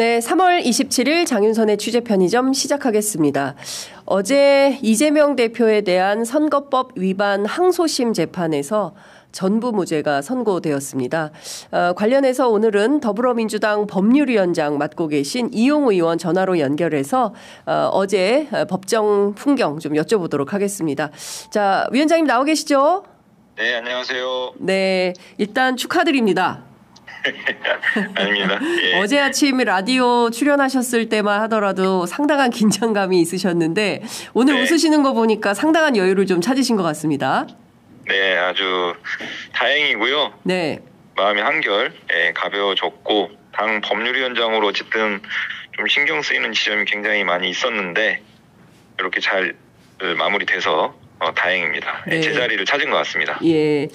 네, 3월 27일 장윤선의 취재편의점 시작하겠습니다. 어제 이재명 대표에 대한 선거법 위반 항소심 재판에서 전부 무죄가 선고되었습니다. 관련해서 오늘은 더불어민주당 법률위원장 맡고 계신 이용 의원 전화로 연결해서 어제 법정 풍경 좀 여쭤보도록 하겠습니다. 자, 위원장님 나오 계시죠? 네, 안녕하세요. 네, 일단 축하드립니다. 아닙니다. 예. 어제 아침 라디오 출연하셨을 때만 하더라도 상당한 긴장감이 있으셨는데 오늘 네. 웃으시는 거 보니까 상당한 여유를 좀 찾으신 것 같습니다. 네, 아주 다행이고요. 네. 마음이 한결 가벼워졌고 당 법률위원장으로 어쨌든 좀 신경 쓰이는 지점이 굉장히 많이 있었는데 이렇게 잘 마무리돼서 다행입니다. 네. 제자리를 찾은 것 같습니다. 예.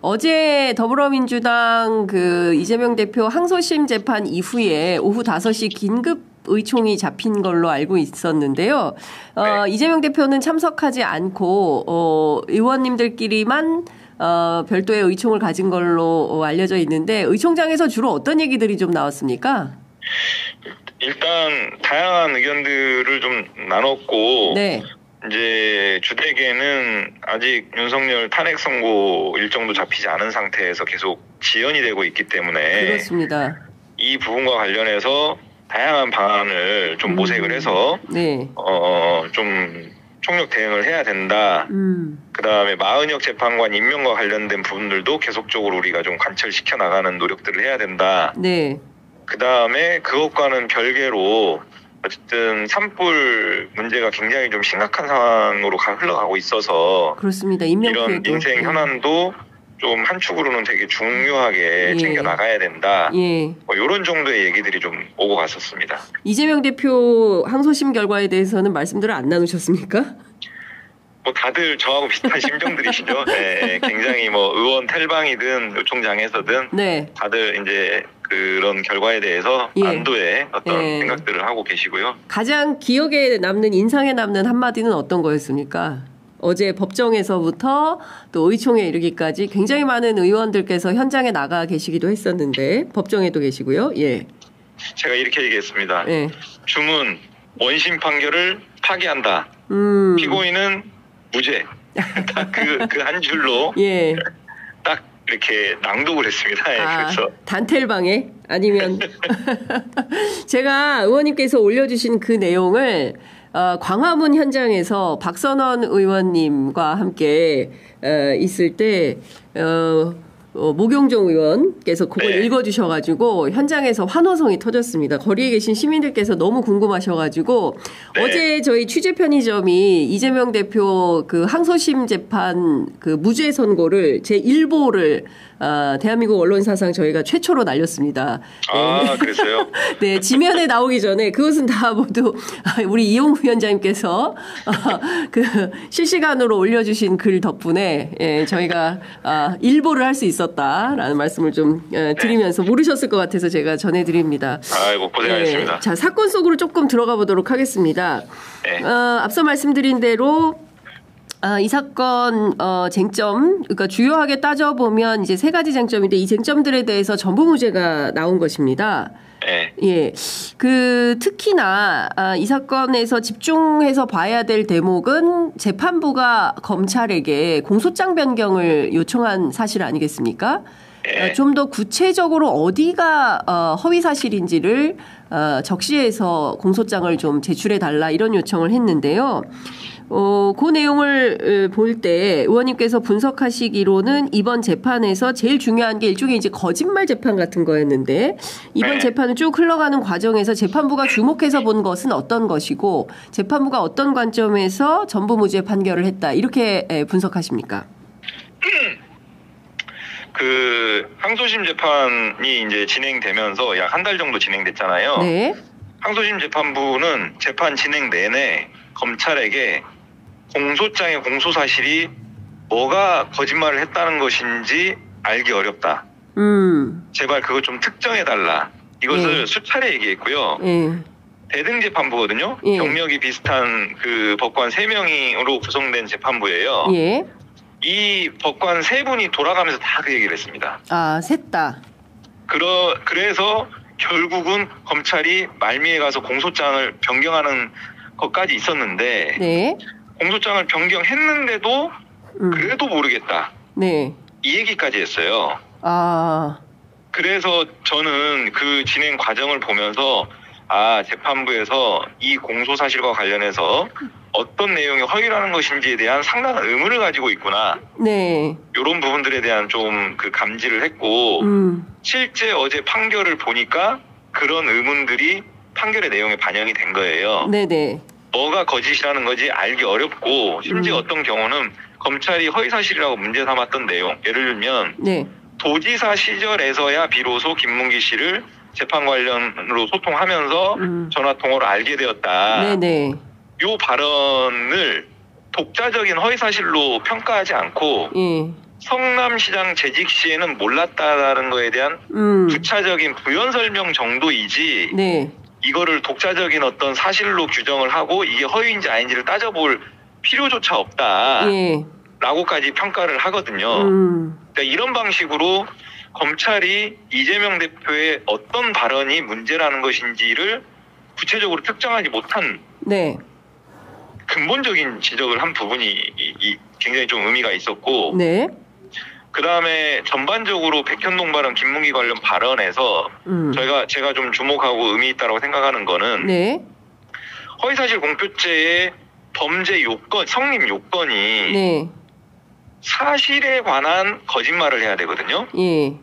어제 더불어민주당 이재명 대표 항소심 재판 이후에 오후 5시 긴급 의총이 잡힌 걸로 알고 있었는데요. 네. 이재명 대표는 참석하지 않고 의원님들끼리만 별도의 의총을 가진 걸로 알려져 있는데 의총장에서 주로 어떤 얘기들이 좀 나왔습니까? 일단 다양한 의견들을 좀 나눴고 네. 이제 주택에는 아직 윤석열 탄핵 선고 일정도 잡히지 않은 상태에서 계속 지연이 되고 있기 때문에 그렇습니다. 이 부분과 관련해서 다양한 방안을 좀 모색을 해서 네. 좀 총력 대응을 해야 된다. 그다음에 마은혁 재판관 임명과 관련된 부분들도 계속적으로 우리가 좀 관철시켜 나가는 노력들을 해야 된다. 네. 그다음에 그것과는 별개로 어쨌든 산불 문제가 굉장히 좀 심각한 상황으로 흘러가고 있어서 그렇습니다. 이런 인생 현안도 좀 한 축으로는 되게 중요하게 챙겨 나가야 된다. 예. 이런 정도의 얘기들이 좀 오고 갔었습니다. 이재명 대표 항소심 결과에 대해서는 말씀들을 안 나누셨습니까? 다들 저하고 비슷한 심정들이시죠. 네, 굉장히 의원 탈방이든 요청장에서든 네. 다들 이제 그런 결과에 대해서 안도의 어떤 생각들을 하고 계시고요. 가장 기억에 남는 인상에 남는 한마디는 어떤 거였습니까? 어제 법정에서부터 또 의총에 이르기까지 굉장히 많은 의원들께서 현장에 나가 계시기도 했었는데 법정에도 계시고요. 예. 제가 이렇게 얘기했습니다. 예. 주문 원심 판결을 파기한다. 피고인은 무죄. 딱 그 한 줄로 예. 딱 이렇게 낭독을 했습니다. 그래서 단텔방에 아니면 제가 의원님께서 올려주신 그 내용을 광화문 현장에서 박선원 의원님과 함께 있을 때 모경종 의원께서 그걸 읽어주셔가지고 현장에서 환호성이 터졌습니다. 거리에 계신 시민들께서 너무 궁금하셔가지고 어제 저희 취재편의점이 이재명 대표 그 항소심 재판 그 무죄 선고를 제1보를 대한민국 언론사상 저희가 최초로 날렸습니다. 아, 그랬어요? 네, 지면에 나오기 전에 그것은 다 모두 우리 이용 위원장님께서 그 실시간으로 올려주신 글 덕분에 저희가 1보를 할 수 있었다라는 말씀을 좀 드리면서 모르셨을 것 같아서 제가 전해드립니다. 아이고, 고생하셨습니다. 자, 사건 속으로 조금 들어가 보도록 하겠습니다. 앞서 말씀드린 대로 이 사건 쟁점, 그러니까 주요하게 따져보면 이제 세 가지 쟁점인데 이 쟁점들에 대해서 전부 무죄가 나온 것입니다. 예, 특히나 이 사건에서 집중해서 봐야 될 대목은 재판부가 검찰에게 공소장 변경을 요청한 사실 아니겠습니까? 좀 더 구체적으로 어디가 허위 사실인지를 적시해서 공소장을 좀 제출해 달라 이런 요청을 했는데요. 그 내용을 볼 때 의원님께서 분석하시기로는 이번 재판에서 제일 중요한 게 일종의 이제 거짓말 재판 같은 거였는데 이번 재판을 쭉 흘러가는 과정에서 재판부가 주목해서 본 것은 어떤 것이고 재판부가 어떤 관점에서 전부 무죄 판결을 했다 이렇게 분석하십니까? 그 항소심 재판이 이제 진행되면서 약 한 달 정도 진행됐잖아요. 네. 항소심 재판부는 재판 진행 내내 검찰에게 공소장의 공소 사실이 뭐가 거짓말을 했다는 것인지 알기 어렵다. 제발 그거 좀 특정해달라. 이것을 수차례 얘기했고요. 대등 재판부거든요. 경력이 비슷한 그 법관 3명으로 구성된 재판부예요. 이 법관 3분이 돌아가면서 다 그 얘기를 했습니다. 아, 셋 다. 그래서 결국은 검찰이 말미에 가서 공소장을 변경하는 것까지 있었는데 네. 공소장을 변경했는데도 그래도 모르겠다. 네. 이 얘기까지 했어요. 아. 그래서 저는 그 진행 과정을 보면서 재판부에서 이 공소 사실과 관련해서 어떤 내용이 허위라는 것인지에 대한 상당한 의문을 가지고 있구나. 네. 이런 부분들에 대한 좀 그 감지를 했고 실제 어제 판결을 보니까 그런 의문들이 판결의 내용에 반영이 된 거예요. 네네. 뭐가 거짓이라는 거지 알기 어렵고 심지어 어떤 경우는 검찰이 허위사실이라고 문제 삼았던 내용, 예를 들면 네. 도지사 시절에서야 비로소 김문기 씨를 재판 관련으로 소통하면서 전화통화로 알게 되었다. 네네. 이 발언을 독자적인 허위사실로 평가하지 않고 예. 성남시장 재직 시에는 몰랐다라는 거에 대한 부차적인 부연 설명 정도이지 네. 이거를 독자적인 어떤 사실로 규정을 하고 이게 허위인지 아닌지를 따져볼 필요조차 없다. 예. 라고까지 평가를 하거든요. 그러니까 이런 방식으로 검찰이 이재명 대표의 어떤 발언이 문제라는 것인지를 구체적으로 특정하지 못한 네. 근본적인 지적을 한 부분이 굉장히 좀 의미가 있었고 네. 그 다음에 전반적으로 백현동 발언, 김문기 관련 발언에서 제가 좀 주목하고 의미 있다고 생각하는 거는 네. 허위사실 공표죄의 범죄 요건, 성립 요건이 네. 사실에 관한 거짓말을 해야 되거든요. 예.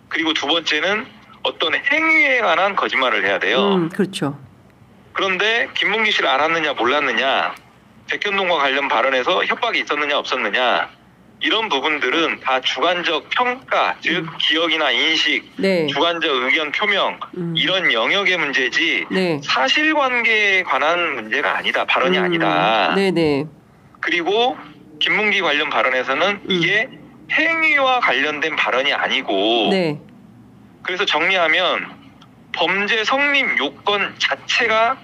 그리고 두 번째는 어떤 행위에 관한 거짓말을 해야 돼요. 그렇죠. 그런데 김문기 씨를 알았느냐 몰랐느냐, 백현동과 관련 발언에서 협박이 있었느냐 없었느냐, 이런 부분들은 다 주관적 평가, 즉 기억이나 인식, 네. 주관적 의견 표명 이런 영역의 문제지 네. 사실관계에 관한 문제가 아니다. 발언이 아니다. 네네. 그리고 김문기 관련 발언에서는 이게 행위와 관련된 발언이 아니고 네. 그래서 정리하면 범죄 성립 요건 자체가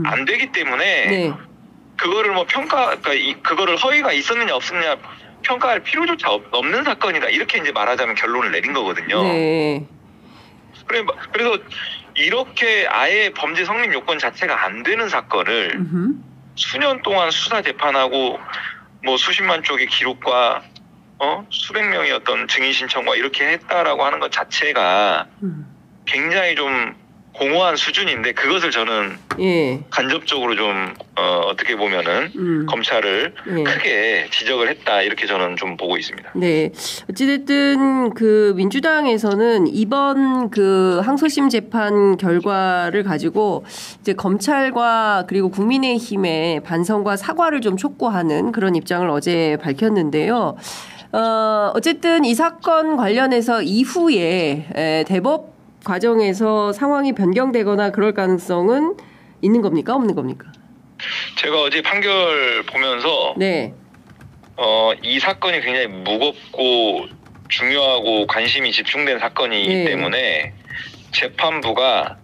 안 되기 때문에 네. 그거를 뭐 그거를 허위가 있었느냐 없었느냐 평가할 필요조차 없는 사건이다. 이렇게 이제 말하자면 결론을 내린 거거든요. 네. 그래서 이렇게 아예 범죄 성립 요건 자체가 안 되는 사건을 수년 동안 수사 재판하고 뭐 수십만 쪽의 기록과 수백 명의 어떤 증인 신청과 이렇게 했다라고 하는 것 자체가 굉장히 좀 공허한 수준인데 그것을 저는 예. 간접적으로 좀 어떻게 보면은 검찰을 크게 지적을 했다 이렇게 저는 좀 보고 있습니다. 네, 어찌됐든 그 민주당에서는 이번 그 항소심 재판 결과를 가지고 이제 검찰과 그리고 국민의힘의 반성과 사과를 좀 촉구하는 그런 입장을 어제 밝혔는데요. 어쨌든 이 사건 관련해서 이후에 대법 과정에서 상황이 변경되거나 그럴 가능성은 있는 겁니까? 없는 겁니까? 제가 어제 판결 보면서 네. 이 사건이 굉장히 무겁고 중요하고 관심이 집중된 사건이기 때문에 재판부가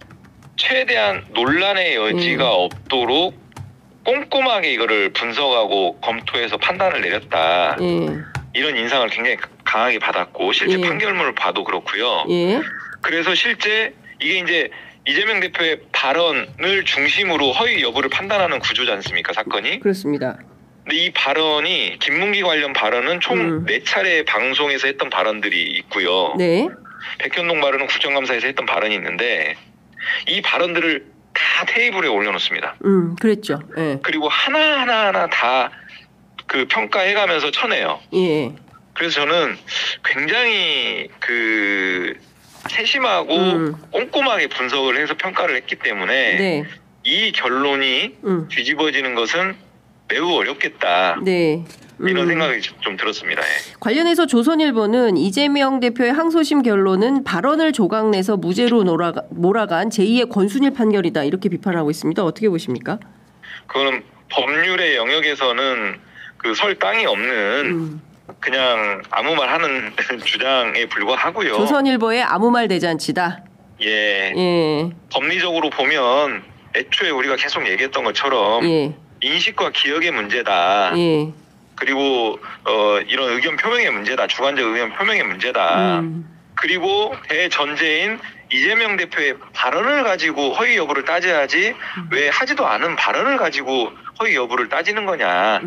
최대한 논란의 여지가 없도록 꼼꼼하게 이거를 분석하고 검토해서 판단을 내렸다. 이런 인상을 굉장히 강하게 받았고 실제 판결문을 봐도 그렇고요. 그래서 실제 이게 이제 이재명 대표의 발언을 중심으로 허위 여부를 판단하는 구조지 않습니까, 사건이? 그렇습니다. 근데 이 발언이 김문기 관련 발언은 총 4차례 방송에서 했던 발언들이 있고요. 네. 백현동 발언은 국정감사에서 했던 발언이 있는데 이 발언들을 다 테이블에 올려놓습니다. 그랬죠. 네. 그리고 하나하나 다 그 평가해가면서 쳐내요. 예. 그래서 저는 굉장히 세심하고 꼼꼼하게 분석을 해서 평가를 했기 때문에 이 결론이 뒤집어지는 것은 매우 어렵겠다. 네. 이런 생각이 좀 들었습니다. 관련해서 조선일보는 이재명 대표의 항소심 결론은 발언을 조각내서 무죄로 몰아간 제2의 권순일 판결이다. 이렇게 비판하고 있습니다. 어떻게 보십니까? 그거는 법률의 영역에서는 설 땅이 없는 그냥 아무 말 하는 주장에 불과하고요. 조선일보의 아무 말 대잔치다. 예. 법리적으로 보면 애초에 우리가 계속 얘기했던 것처럼 인식과 기억의 문제다. 그리고 이런 의견 표명의 문제다. 주관적 의견 표명의 문제다. 그리고 대전제인 이재명 대표의 발언을 가지고 허위 여부를 따져야지 왜 하지도 않은 발언을 가지고 허위 여부를 따지는 거냐.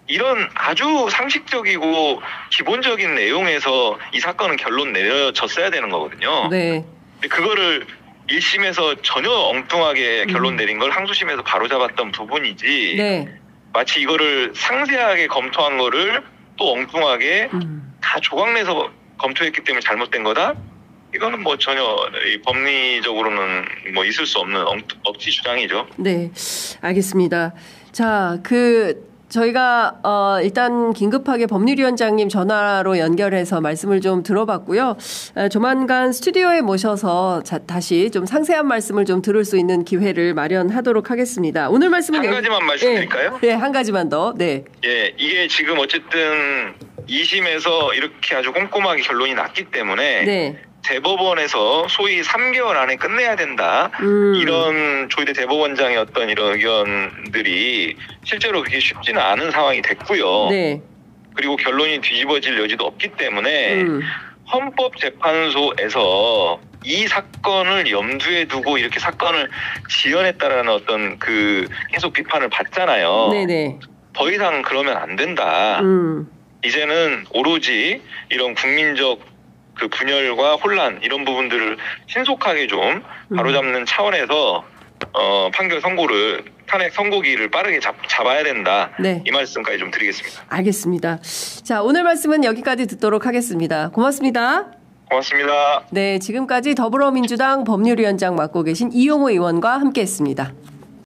이런 아주 상식적이고 기본적인 내용에서 이 사건은 결론 내려졌어야 되는 거거든요. 네. 근데 그거를 1심에서 전혀 엉뚱하게 결론 내린 걸 항소심에서 바로잡았던 부분이지. 네. 마치 이거를 상세하게 검토한 거를 또 엉뚱하게 다 조각내서 검토했기 때문에 잘못된 거다? 이거는 뭐 전혀 법리적으로는 뭐 있을 수 없는 억지 주장이죠. 네, 알겠습니다. 자, 저희가 일단 긴급하게 법률위원장님 전화로 연결해서 말씀을 좀 들어봤고요. 조만간 스튜디오에 모셔서 다시 좀 상세한 말씀을 좀 들을 수 있는 기회를 마련하도록 하겠습니다. 오늘 말씀은 한 가지만 말씀드릴까요? 네, 한 가지만 더. 네. 예, 이게 지금 어쨌든 2심에서 이렇게 아주 꼼꼼하게 결론이 났기 때문에 네. 대법원에서 소위 3개월 안에 끝내야 된다. 이런 조희대 대법원장의 어떤 이런 의견들이 실제로 그게 쉽지는 않은 상황이 됐고요. 네. 그리고 결론이 뒤집어질 여지도 없기 때문에 헌법재판소에서 이 사건을 염두에 두고 이렇게 사건을 지연했다라는 어떤 계속 비판을 받잖아요. 네네. 더 이상 그러면 안 된다. 이제는 오로지 이런 국민적 분열과 혼란 이런 부분들을 신속하게 좀 바로잡는 차원에서 판결 선고를 탄핵 선고기를 빠르게 잡아야 된다. 네. 이 말씀까지 좀 드리겠습니다. 알겠습니다. 자, 오늘 말씀은 여기까지 듣도록 하겠습니다. 고맙습니다. 고맙습니다. 네, 지금까지 더불어민주당 법률위원장 맡고 계신 이용호 의원과 함께했습니다.